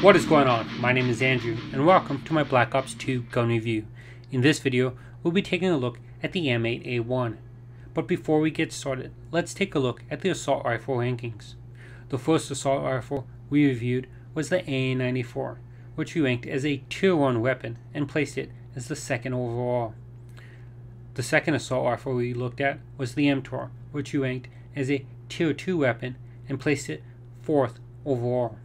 What is going on? My name is Andrew and welcome to my Black Ops 2 gun review. In this video, we'll be taking a look at the M8A1. But before we get started, let's take a look at the assault rifle rankings. The first assault rifle we reviewed was the AA-94, which we ranked as a Tier 1 weapon and placed it as the second overall. The second assault rifle we looked at was the MTAR, which we ranked as a Tier 2 weapon and placed it 4th overall.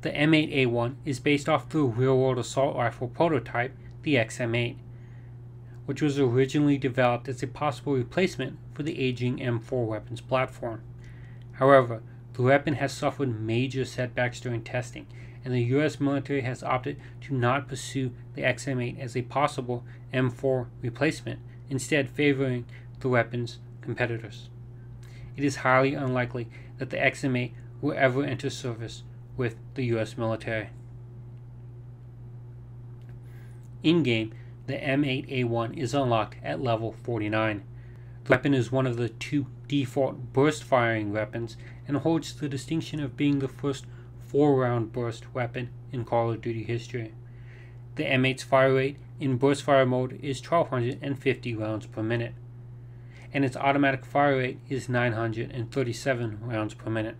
The M8A1 is based off the real-world assault rifle prototype, the XM8, which was originally developed as a possible replacement for the aging M4 weapons platform. However, the weapon has suffered major setbacks during testing, and the US military has opted to not pursue the XM8 as a possible M4 replacement, instead favoring the weapon's competitors. It is highly unlikely that the XM8 will ever enter service with the US military. In-game, the M8A1 is unlocked at level 49. The weapon is one of the 2 default burst-firing weapons and holds the distinction of being the first 4-round burst weapon in Call of Duty history. The M8's fire rate in burst fire mode is 1250 rounds per minute, and its automatic fire rate is 937 rounds per minute.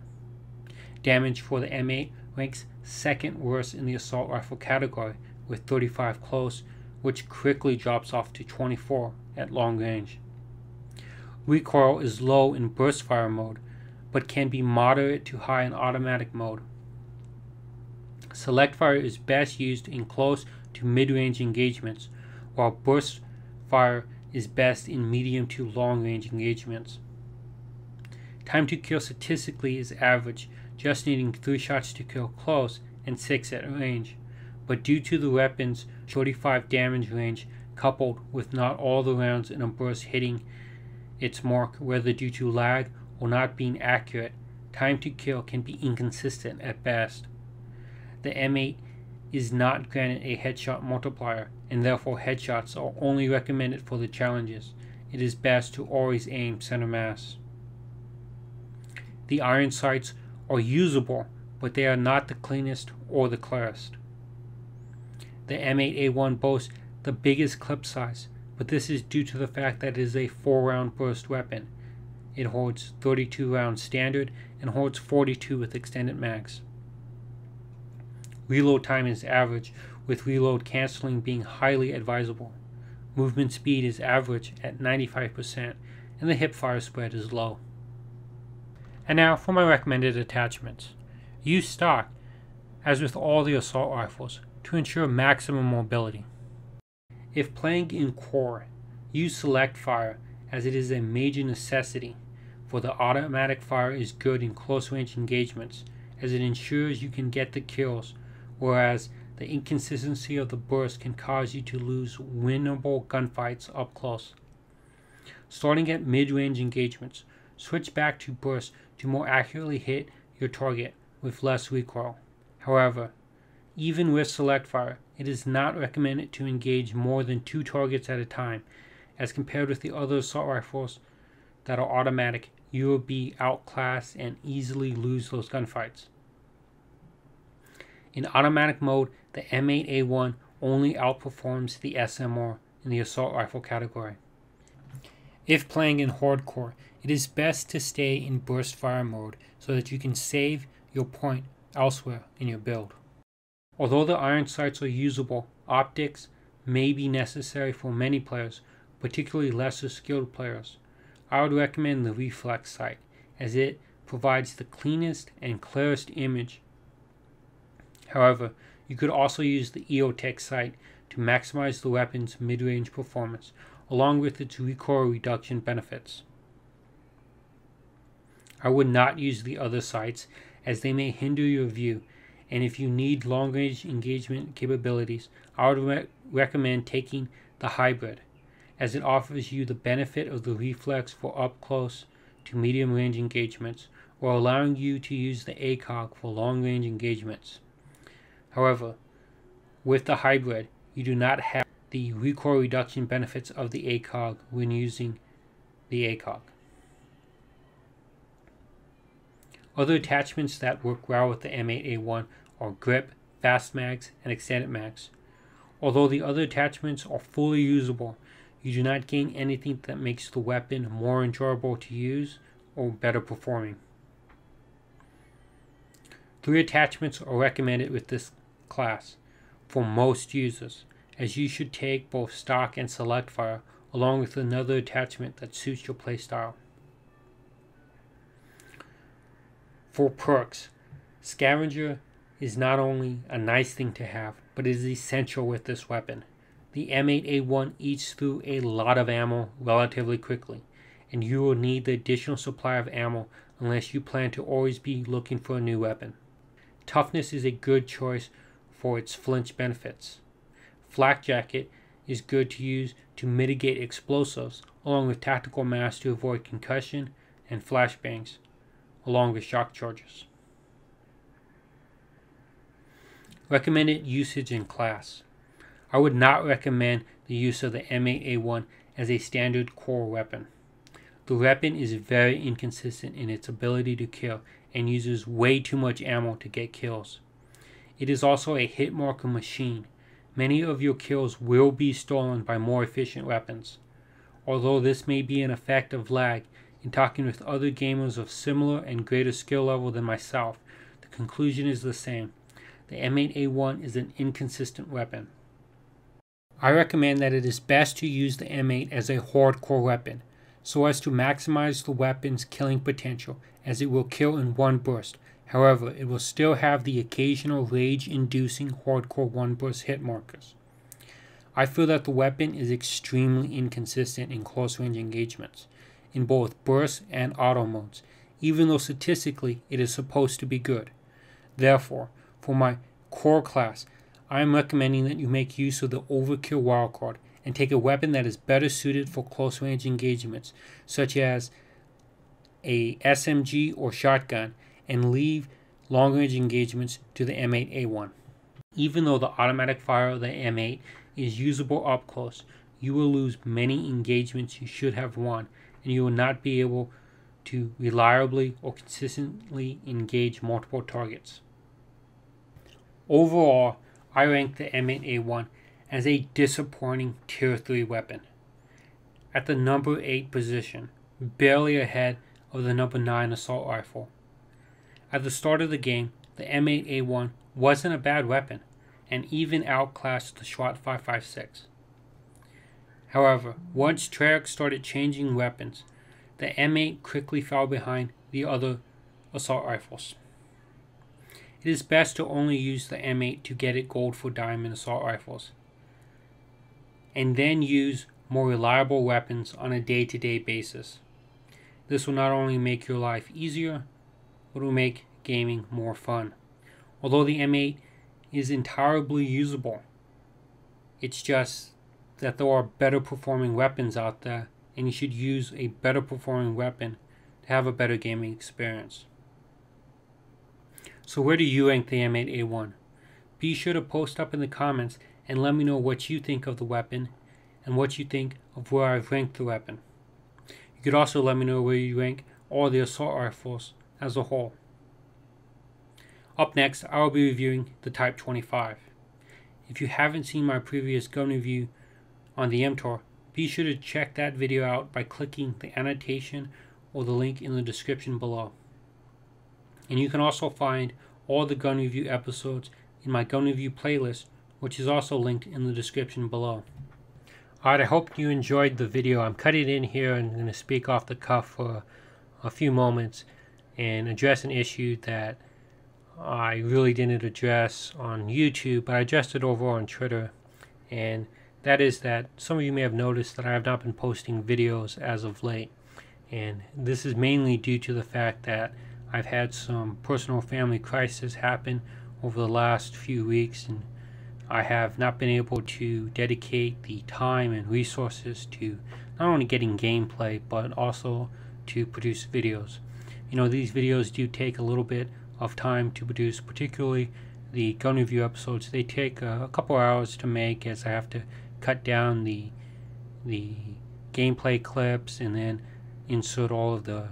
Damage for the M8 ranks second worst in the assault rifle category with 35 close, which quickly drops off to 24 at long range. Recoil is low in burst fire mode, but can be moderate to high in automatic mode. Select fire is best used in close to mid-range engagements, while burst fire is best in medium to long-range engagements. Time to kill statistically is average, just needing 3 shots to kill close and 6 at range, but due to the weapon's 45 damage range coupled with not all the rounds in a burst hitting its mark, whether due to lag or not being accurate, time to kill can be inconsistent at best. The M8 is not granted a Headshot Multiplier, and therefore headshots are only recommended for the challenges. It is best to always aim center mass. The iron sights are usable, but they are not the cleanest or the clearest. The M8A1 boasts the biggest clip size, but this is due to the fact that it is a 4-round burst weapon. It holds 32 rounds standard and holds 42 with extended mags. Reload time is average, with reload cancelling being highly advisable. Movement speed is average at 95%, and the hip fire spread is low. And now for my recommended attachments. Use stock, as with all the assault rifles, to ensure maximum mobility. If playing in Core, use select fire, as it is a major necessity, for the automatic fire is good in close range engagements, as it ensures you can get the kills, whereas the inconsistency of the burst can cause you to lose winnable gunfights up close. Starting at mid-range engagements, switch back to burst to more accurately hit your target with less recoil. However, even with select fire, it is not recommended to engage more than 2 targets at a time, as compared with the other assault rifles that are automatic. You will be outclassed and easily lose those gunfights. In automatic mode, the M8A1 only outperforms the SMR in the assault rifle category. If playing in hardcore, it is best to stay in burst fire mode so that you can save your point elsewhere in your build. Although the iron sights are usable, optics may be necessary for many players, particularly lesser skilled players. I would recommend the reflex sight, as it provides the cleanest and clearest image. However, you could also use the EOTech sight to maximize the weapon's mid-range performance, along with its recoil reduction benefits. I would not use the other sights, as they may hinder your view, and if you need long-range engagement capabilities, I would recommend taking the hybrid, as it offers you the benefit of the reflex for up-close to medium-range engagements, while allowing you to use the ACOG for long-range engagements. However, with the hybrid, you do not have the recoil reduction benefits of the ACOG when using the ACOG. Other attachments that work well with the M8A1 are grip, fast mags, and extended mags. Although the other attachments are fully usable, you do not gain anything that makes the weapon more enjoyable to use or better performing. 3 attachments are recommended with this class for most users, as you should take both stock and select fire along with another attachment that suits your playstyle. For perks, Scavenger is not only a nice thing to have, but it is essential with this weapon. The M8A1 eats through a lot of ammo relatively quickly, and you will need the additional supply of ammo unless you plan to always be looking for a new weapon. Toughness is a good choice for its flinch benefits. Flak Jacket is good to use to mitigate explosives, along with tactical mask to avoid concussion and flashbangs, along with shock charges. Recommended usage in class. I would not recommend the use of the M8A1 as a standard core weapon. The weapon is very inconsistent in its ability to kill and uses way too much ammo to get kills. It is also a hit marker machine. Many of your kills will be stolen by more efficient weapons. Although this may be an effect of lag, in talking with other gamers of similar and greater skill level than myself, the conclusion is the same. The M8A1 is an inconsistent weapon. I recommend that it is best to use the M8 as a hardcore weapon, so as to maximize the weapon's killing potential, as it will kill in one burst. However, it will still have the occasional rage-inducing hardcore one-burst hit markers. I feel that the weapon is extremely inconsistent in close-range engagements, in both burst and auto modes, even though statistically it is supposed to be good. Therefore, for my core class, I am recommending that you make use of the Overkill wildcard and take a weapon that is better suited for close-range engagements, such as a SMG or shotgun, and leave long-range engagements to the M8A1. Even though the automatic fire of the M8 is usable up close, you will lose many engagements you should have won, and you will not be able to reliably or consistently engage multiple targets. Overall, I rank the M8A1 as a disappointing Tier 3 weapon, at the number 8 position, barely ahead of the number 9 assault rifle. At the start of the game, the M8A1 wasn't a bad weapon, and even outclassed the SWAT 5.56. However, once Treyarch started changing weapons, the M8 quickly fell behind the other assault rifles. It is best to only use the M8 to get it gold for diamond assault rifles, and then use more reliable weapons on a day-to-day basis. This will not only make your life easier, but will make gaming more fun. Although the M8 is entirely usable, it's just that there are better performing weapons out there, and you should use a better performing weapon to have a better gaming experience. So where do you rank the M8A1? Be sure to post up in the comments and let me know what you think of the weapon and what you think of where I've ranked the weapon. You could also let me know where you rank all the assault rifles as a whole. Up next, I will be reviewing the Type 25. If you haven't seen my previous gun review on the MTAR, be sure to check that video out by clicking the annotation or the link in the description below. And you can also find all the gun review episodes in my gun review playlist, which is also linked in the description below. Alright, I hope you enjoyed the video. I'm cutting it in here and going to speak off the cuff for a few moments and address an issue that I really didn't address on YouTube, but I addressed it over on Twitter, and that is that some of you may have noticed that I have not been posting videos as of late, and this is mainly due to the fact that I've had some personal family crisis happen over the last few weeks, and I have not been able to dedicate the time and resources to not only getting gameplay but also to produce videos. You know, these videos do take a little bit of time to produce, particularly the gun review episodes. They take a couple hours to make, as I have to cut down the gameplay clips and then insert all of the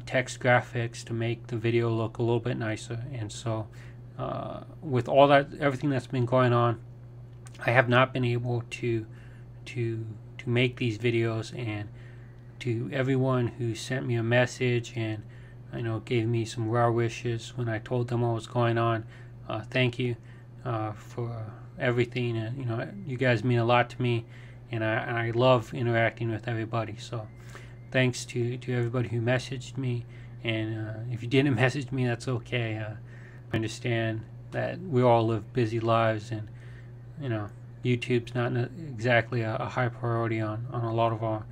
text graphics to make the video look a little bit nicer. And so with all that, everything that's been going on, I have not been able to make these videos. And to everyone who sent me a message and gave me some well wishes when I told them what was going on, thank you for everything. And you guys mean a lot to me, and I love interacting with everybody. So thanks to everybody who messaged me. And if you didn't message me, that's okay. I understand that we all live busy lives, and YouTube's not exactly a high priority on a lot of our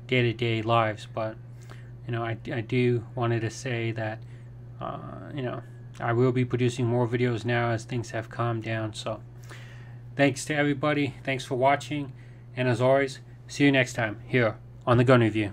day-to-day lives. But I do wanted to say that I will be producing more videos now as things have calmed down. So thanks to everybody, thanks for watching, and as always, see you next time here on The Gun Review.